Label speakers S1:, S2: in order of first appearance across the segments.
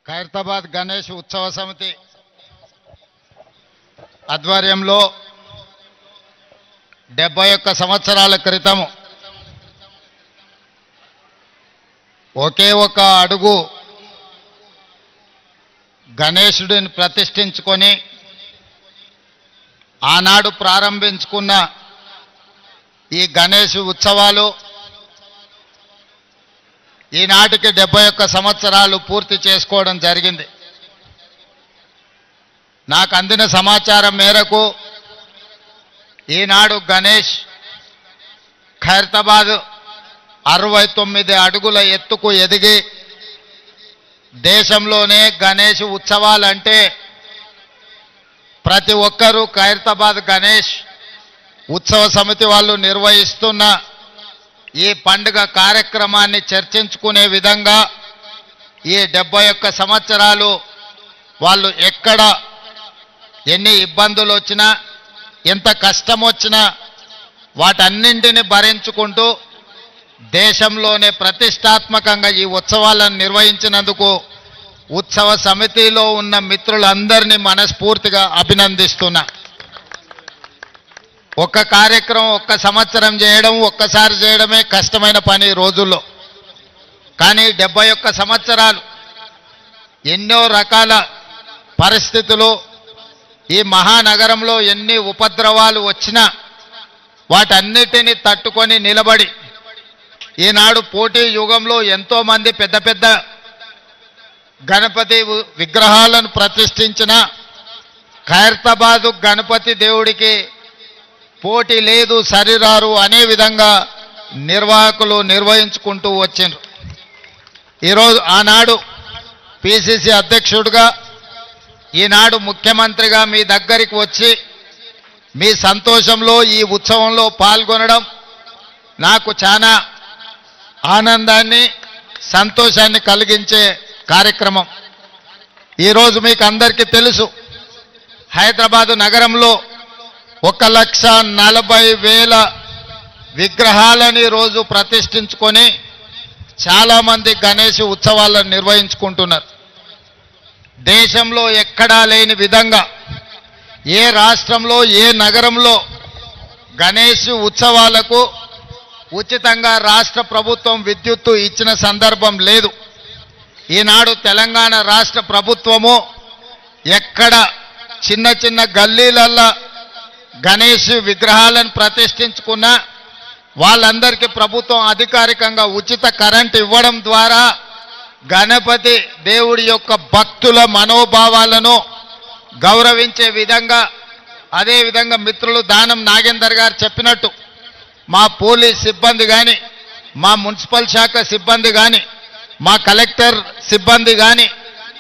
S1: ఖైరతాబాద్ గణేష్ ఉత్సవ సమితి ఆధ్వర్యంలో 71 సంవత్సరాల క్రితం ఒకే ఒక అడుగు గణేశుడిని ప్రతిష్ఠించుకొని ఆనాడు ప్రారంభించుకున్న ఈ గణేష్ ఉత్సవాలు ఈనాటికి 71 సంవత్సరాలు పూర్తి చేసుకోవడం జరిగింది. నాకు అందిన సమాచారం మేరకు ఈనాడు గణేష్ ఖైరతాబాద్ 69 అడుగుల ఎత్తుకు ఎదిగి దేశంలోనే గణేష్ ఉత్సవాలంటే ప్రతి ఒక్కరూ ఖైరతాబాద్ గణేష్ ఉత్సవ సమితి వాళ్ళు నిర్వహిస్తున్న ఈ పండుగ కార్యక్రమాన్ని చర్చించుకునే విధంగా ఈ 71 సంవత్సరాలు వాళ్ళు ఎక్కడ ఎన్ని ఇబ్బందులు వచ్చినా ఎంత కష్టం వచ్చినా వాటన్నింటిని భరించుకుంటూ దేశంలోనే ప్రతిష్టాత్మకంగా ఈ ఉత్సవాలను నిర్వహించినందుకు ఉత్సవ సమితిలో ఉన్న మిత్రులందరినీ మనస్ఫూర్తిగా అభినందిస్తున్నా. ఒక్క కార్యక్రమం ఒక్క సంవత్సరం చేయడం ఒక్కసారి చేయడమే కష్టమైన పని రోజుల్లో. కానీ 71 సంవత్సరాలు ఎన్నో రకాల పరిస్థితులు ఈ మహానగరంలో ఎన్ని ఉపద్రవాలు వచ్చినా వాటన్నిటిని తట్టుకొని నిలబడి ఈనాడు పోటీ యుగంలో ఎంతోమంది పెద్ద పెద్ద గణపతి విగ్రహాలను ప్రతిష్ఠించిన ఖైరతాబాదు గణపతి దేవుడికి పోటీ లేదు సరిరారు అనే విధంగా నిర్వాహకులు నిర్వహించుకుంటూ వచ్చిండ్రు. ఈరోజు ఆనాడు పిసిసి అధ్యక్షుడిగా ఈనాడు ముఖ్యమంత్రిగా మీ దగ్గరికి వచ్చి మీ సంతోషంలో ఈ ఉత్సవంలో పాల్గొనడం నాకు చాలా ఆనందాన్ని సంతోషాన్ని కలిగించే కార్యక్రమం. ఈరోజు మీకు అందరికీ తెలుసు హైదరాబాదు నగరంలో 1,40,000 విగ్రహాలని రోజు ప్రతిష్ఠించుకొని చాలామంది గణేష్ ఉత్సవాలను నిర్వహించుకుంటున్నారు. దేశంలో ఎక్కడా లేని విధంగా ఏ రాష్ట్రంలో ఏ నగరంలో గణేష్ ఉత్సవాలకు ఉచితంగా రాష్ట్ర ప్రభుత్వం విద్యుత్తు ఇచ్చిన సందర్భం లేదు. ఈనాడు తెలంగాణ రాష్ట్ర ప్రభుత్వము ఎక్కడ చిన్న చిన్న గల్లీలల్లో గణేష్ విగ్రహాలను ప్రతిష్ఠించుకున్నా వాళ్ళందరికీ ప్రభుత్వం అధికారికంగా ఉచిత కరెంట్ ఇవ్వడం ద్వారా గణపతి దేవుడి యొక్క భక్తుల మనోభావాలను గౌరవించే విధంగా అదేవిధంగా మిత్రులు దానం నాగేందర్ గారు చెప్పినట్టు మా పోలీస్ సిబ్బంది కానీ మా మున్సిపల్ శాఖ సిబ్బంది కానీ మా కలెక్టర్ సిబ్బంది కానీ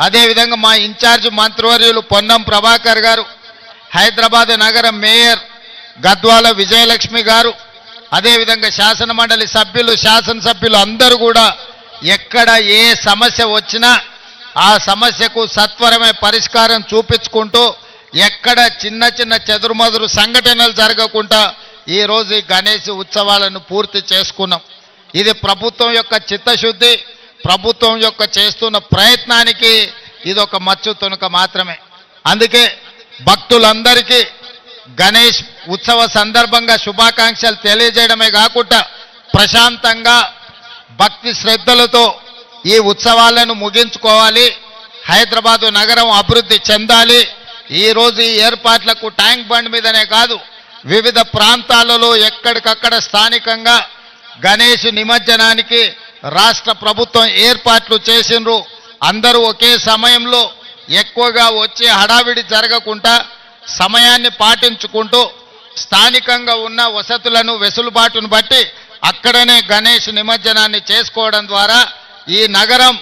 S1: అదేవిధంగా మా ఇన్ఛార్జ్ మంత్రివర్యులు పొన్నం ప్రభాకర్ గారు హైదరాబాద్ నగర మేయర్ గద్వాల విజయలక్ష్మి గారు అదేవిధంగా శాసనమండలి సభ్యులు శాసనసభ్యులు అందరూ కూడా ఎక్కడ ఏ సమస్య వచ్చినా ఆ సమస్యకు సత్వరమే పరిష్కారం చూపించుకుంటూ ఎక్కడ చిన్న చిన్న చెదురుమదురు సంఘటనలు జరగకుండా ఈరోజు ఈ గణేష్ ఉత్సవాలను పూర్తి చేసుకున్నాం. ఇది ప్రభుత్వం యొక్క చిత్తశుద్ధి, ప్రభుత్వం యొక్క చేస్తున్న ప్రయత్నానికి ఇది ఒక మచ్చు తునక మాత్రమే. అందుకే భక్తులందరికీ గణేష్ ఉత్సవ సందర్భంగా శుభాకాంక్షలు తెలియజేయడమే కాకుండా ప్రశాంతంగా భక్తి శ్రద్ధలతో ఈ ఉత్సవాలను ముగించుకోవాలి, హైదరాబాదు నగరం అభివృద్ధి చెందాలి. ఈరోజు ఈ ఏర్పాట్లకు ట్యాంక్ బండ్ మీదనే కాదు వివిధ ప్రాంతాలలో ఎక్కడికక్కడ స్థానికంగా గణేష్ నిమజ్జనానికి రాష్ట్ర ప్రభుత్వం ఏర్పాట్లు చేసిండ్రు. అందరూ ఒకే సమయంలో ఎక్కువగా వచ్చే హడావిడి జరగకుండా సమయాన్ని పాటించుకుంటూ స్థానికంగా ఉన్న వసతులను వెసులుబాటును బట్టి అక్కడనే గణేష్ నిమజ్జనాన్ని చేసుకోవడం ద్వారా ఈ నగరం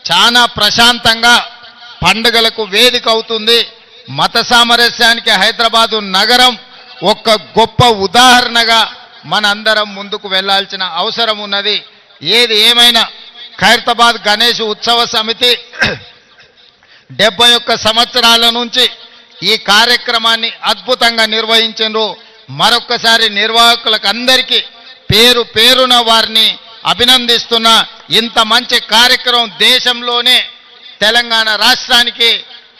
S1: చాలా ప్రశాంతంగా పండుగలకు వేదిక అవుతుంది. మత సామరస్యానికి హైదరాబాదు నగరం ఒక గొప్ప ఉదాహరణగా మనందరం ముందుకు వెళ్లాల్సిన అవసరం ఉన్నది. ఏది ఏమైనా ఖైరతాబాద్ గణేష్ ఉత్సవ సమితి 71 సంవత్సరాల నుంచి ఈ కార్యక్రమాన్ని అద్భుతంగా నిర్వహించారు. మరొక్కసారి నిర్వాహకులకు అందరికీ పేరు పేరున వారిని అభినందిస్తున్నా. ఇంత మంచి కార్యక్రమం దేశంలోనే తెలంగాణ రాష్ట్రానికి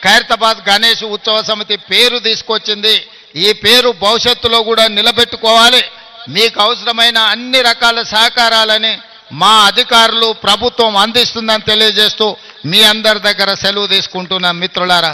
S1: ఖైరతాబాద్ గణేష్ ఉత్సవ సమితి పేరు తీసుకొచ్చింది. ఈ పేరు భవిష్యత్తులో కూడా నిలబెట్టుకోవాలి. మీకు అవసరమైన అన్ని రకాల సహకారాలని మా అధికారులు ప్రభుత్వం అందిస్తుందని తెలియజేస్తూ మీ అందరి దగ్గర సెలవు తీసుకుంటున్న మిత్రులారా.